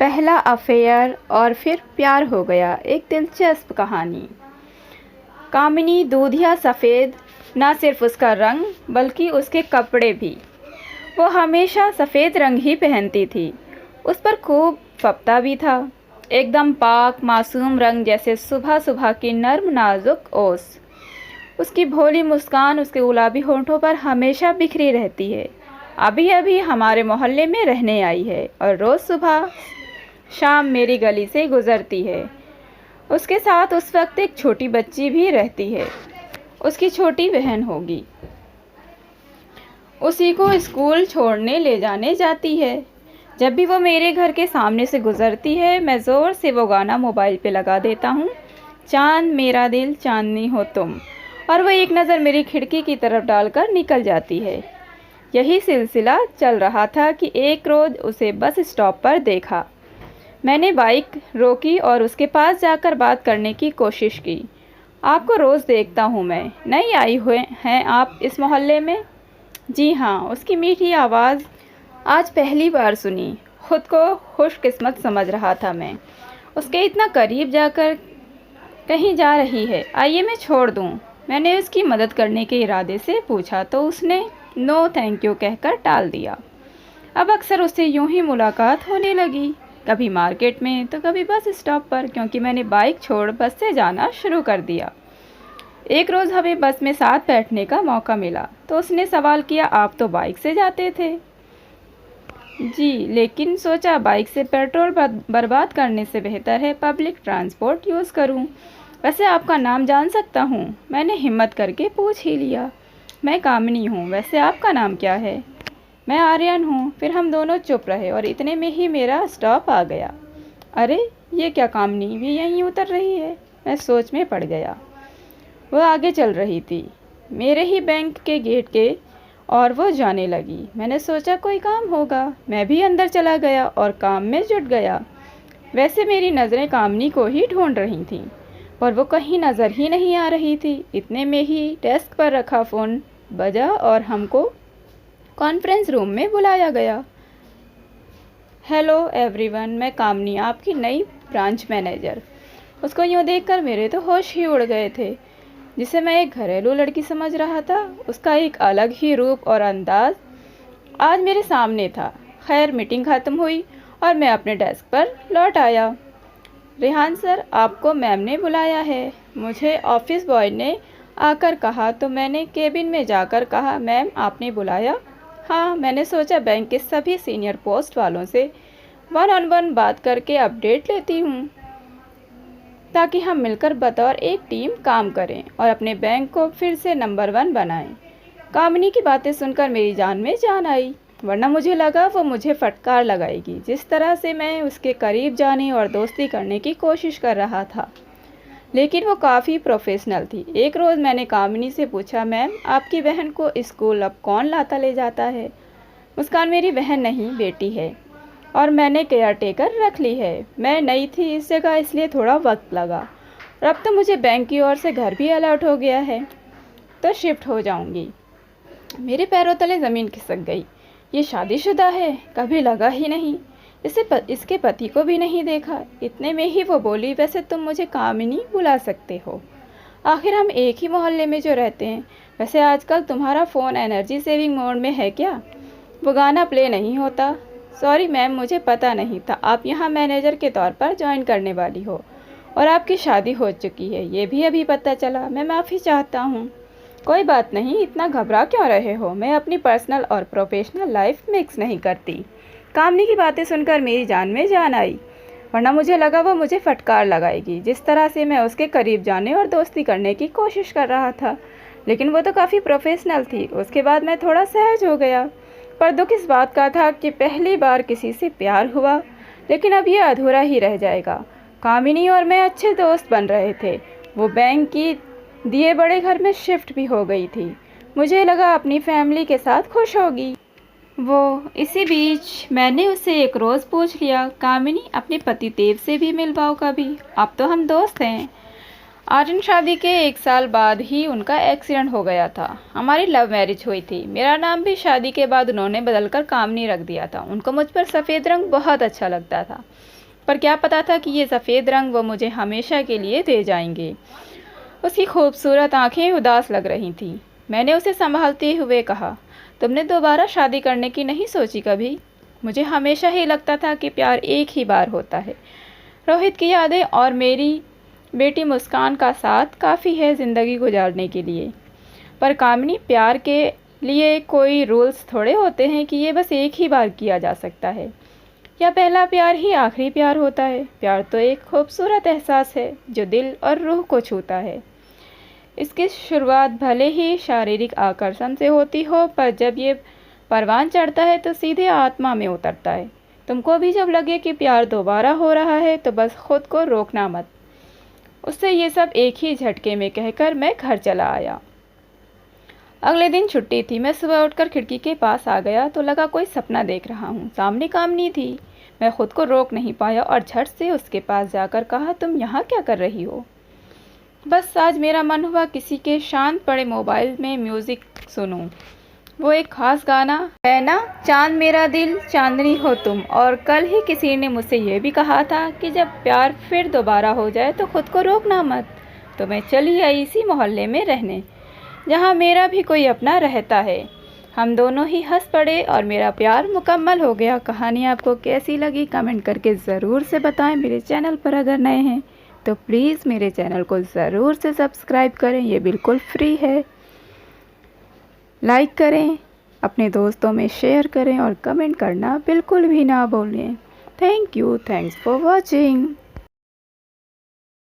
पहला अफेयर और फिर प्यार हो गया। एक दिलचस्प कहानी। कामिनी दूधिया सफ़ेद, ना सिर्फ उसका रंग बल्कि उसके कपड़े भी। वो हमेशा सफ़ेद रंग ही पहनती थी। उस पर खूब फपता भी था, एकदम पाक मासूम रंग जैसे सुबह सुबह की नर्म नाजुक ओस। उसकी भोली मुस्कान उसके गुलाबी होठों पर हमेशा बिखरी रहती है। अभी अभी हमारे मोहल्ले में रहने आई है और रोज़ सुबह शाम मेरी गली से गुज़रती है। उसके साथ उस वक्त एक छोटी बच्ची भी रहती है, उसकी छोटी बहन होगी। उसी को स्कूल छोड़ने ले जाने जाती है। जब भी वो मेरे घर के सामने से गुज़रती है, मैं ज़ोर से वो गाना मोबाइल पे लगा देता हूँ, चांद मेरा दिल चांदनी हो तुम, और वो एक नज़र मेरी खिड़की की तरफ डालकर निकल जाती है। यही सिलसिला चल रहा था कि एक रोज़ उसे बस स्टॉप पर देखा। मैंने बाइक रोकी और उसके पास जाकर बात करने की कोशिश की। आपको रोज़ देखता हूँ मैं, नई आई हुए हैं आप इस मोहल्ले में? जी हाँ, उसकी मीठी आवाज़ आज पहली बार सुनी। खुद को खुशकिस्मत समझ रहा था मैं। उसके इतना करीब जाकर कहीं जा रही है, आइए मैं छोड़ दूँ। मैंने उसकी मदद करने के इरादे से पूछा तो उसने नो थैंक यू कहकर टाल दिया। अब अक्सर उससे यूं ही मुलाकात होने लगी, कभी मार्केट में तो कभी बस स्टॉप पर, क्योंकि मैंने बाइक छोड़ बस से जाना शुरू कर दिया। एक रोज़ हमें बस में साथ बैठने का मौका मिला तो उसने सवाल किया, आप तो बाइक से जाते थे? जी, लेकिन सोचा बाइक से पेट्रोल बर्बाद करने से बेहतर है पब्लिक ट्रांसपोर्ट यूज़ करूं। वैसे आपका नाम जान सकता हूं? मैंने हिम्मत करके पूछ ही लिया। मैं कामिनी हूं, वैसे आपका नाम क्या है? मैं आर्यन हूँ। फिर हम दोनों चुप रहे और इतने में ही मेरा स्टॉप आ गया। अरे ये क्या, कामनी भी यहीं उतर रही है? मैं सोच में पड़ गया। वो आगे चल रही थी, मेरे ही बैंक के गेट के, और वो जाने लगी। मैंने सोचा कोई काम होगा, मैं भी अंदर चला गया और काम में जुट गया। वैसे मेरी नज़रें कामनी को ही ढूंढ रही थीं, पर वो कहीं नज़र ही नहीं आ रही थी। इतने में ही डेस्क पर रखा फ़ोन बजा और हमको कॉन्फ्रेंस रूम में बुलाया गया। हेलो एवरीवन, मैं कामनी, आपकी नई ब्रांच मैनेजर। उसको यूँ देखकर मेरे तो होश ही उड़ गए थे। जिसे मैं एक घरेलू लड़की समझ रहा था, उसका एक अलग ही रूप और अंदाज आज मेरे सामने था। खैर, मीटिंग ख़त्म हुई और मैं अपने डेस्क पर लौट आया। रेहान सर, आपको मैम ने बुलाया है, मुझे ऑफिस बॉय ने आकर कहा, तो मैंने केबिन में जाकर कहा, मैम आपने बुलाया? हाँ, मैंने सोचा बैंक के सभी सीनियर पोस्ट वालों से वन ऑन वन बात करके अपडेट लेती हूँ, ताकि हम मिलकर बतौर एक टीम काम करें और अपने बैंक को फिर से नंबर 1 बनाएं। कामिनी की बातें सुनकर मेरी जान में जान आई, वरना मुझे लगा वो मुझे फटकार लगाएगी। जिस तरह से मैं उसके करीब जाने और दोस्ती करने की कोशिश कर रहा था, लेकिन वो काफ़ी प्रोफेशनल थी। एक रोज़ मैंने कामिनी से पूछा, मैम आपकी बहन को स्कूल अब कौन लाता ले जाता है? मुस्कान, मेरी बहन नहीं बेटी है, और मैंने केयर टेकर रख ली है। मैं नई थी इस जगह, इसलिए थोड़ा वक्त लगा, और अब तो मुझे बैंक की ओर से घर भी अलॉट हो गया है, तो शिफ्ट हो जाऊंगी। मेरे पैरों तले ज़मीन खिसक गई। ये शादीशुदा है? कभी लगा ही नहीं। इसके पति को भी नहीं देखा। इतने में ही वो बोली, वैसे तुम मुझे कामिनी बुला सकते हो, आखिर हम एक ही मोहल्ले में जो रहते हैं। वैसे आजकल तुम्हारा फ़ोन एनर्जी सेविंग मोड में है क्या? वो गाना प्ले नहीं होता। सॉरी मैम, मुझे पता नहीं था आप यहाँ मैनेजर के तौर पर ज्वाइन करने वाली हो, और आपकी शादी हो चुकी है, ये भी अभी पता चला। मैं माफ़ी चाहता हूँ। कोई बात नहीं, इतना घबरा क्यों रहे हो? मैं अपनी पर्सनल और प्रोफेशनल लाइफ मिक्स नहीं करती। कामनी की बातें सुनकर मेरी जान में जान आई, वरना मुझे लगा वो मुझे फटकार लगाएगी। जिस तरह से मैं उसके करीब जाने और दोस्ती करने की कोशिश कर रहा था, लेकिन वो तो काफ़ी प्रोफेशनल थी। उसके बाद मैं थोड़ा सहज हो गया, पर दुख इस बात का था कि पहली बार किसी से प्यार हुआ, लेकिन अब ये अधूरा ही रह जाएगा। कामिनी और मैं अच्छे दोस्त बन रहे थे। वो बैंक की दिए बड़े घर में शिफ्ट भी हो गई थी। मुझे लगा अपनी फैमिली के साथ खुश होगी वो। इसी बीच मैंने उससे एक रोज़ पूछ लिया, कामिनी अपने पति देव से भी मिलवाओ कभी, अब तो हम दोस्त हैं। आर्यन शादी के 1 साल बाद ही उनका एक्सीडेंट हो गया था। हमारी लव मैरिज हुई थी। मेरा नाम भी शादी के बाद उन्होंने बदलकर कामिनी रख दिया था। उनको मुझ पर सफ़ेद रंग बहुत अच्छा लगता था। पर क्या पता था कि ये सफ़ेद रंग वो मुझे हमेशा के लिए दे जाएंगे। उसकी खूबसूरत आंखें उदास लग रही थीं। मैंने उसे संभालते हुए कहा, तुमने दोबारा शादी करने की नहीं सोची कभी? मुझे हमेशा ही लगता था कि प्यार एक ही बार होता है। रोहित की यादें और मेरी बेटी मुस्कान का साथ काफ़ी है ज़िंदगी गुजारने के लिए। पर कामिनी, प्यार के लिए कोई रूल्स थोड़े होते हैं कि ये बस एक ही बार किया जा सकता है, या पहला प्यार ही आखिरी प्यार होता है। प्यार तो एक खूबसूरत एहसास है जो दिल और रूह को छूता है। इसकी शुरुआत भले ही शारीरिक आकर्षण से होती हो, पर जब ये परवान चढ़ता है तो सीधे आत्मा में उतरता है। तुमको भी जब लगे कि प्यार दोबारा हो रहा है तो बस खुद को रोकना मत। उससे ये सब एक ही झटके में कहकर मैं घर चला आया। अगले दिन छुट्टी थी। मैं सुबह उठकर खिड़की के पास आ गया तो लगा कोई सपना देख रहा हूँ। सामने कामिनी थी। मैं खुद को रोक नहीं पाया और झट से उसके पास जाकर कहा, तुम यहाँ क्या कर रही हो? बस आज मेरा मन हुआ किसी के शांत पड़े मोबाइल में म्यूज़िक सुनूं। वो एक ख़ास गाना है ना, चांद मेरा दिल चांदनी हो तुम। और कल ही किसी ने मुझसे ये भी कहा था कि जब प्यार फिर दोबारा हो जाए तो खुद को रोकना मत। तो मैं चली आई इसी मोहल्ले में रहने, जहाँ मेरा भी कोई अपना रहता है। हम दोनों ही हंस पड़े और मेरा प्यार मुकम्मल हो गया। कहानी आपको कैसी लगी कमेंट करके ज़रूर से बताएं। मेरे चैनल पर अगर नए हैं तो प्लीज़ मेरे चैनल को ज़रूर से सब्सक्राइब करें, ये बिल्कुल फ्री है। लाइक करें, अपने दोस्तों में शेयर करें और कमेंट करना बिल्कुल भी ना भूलें। Thank you, thanks for watching.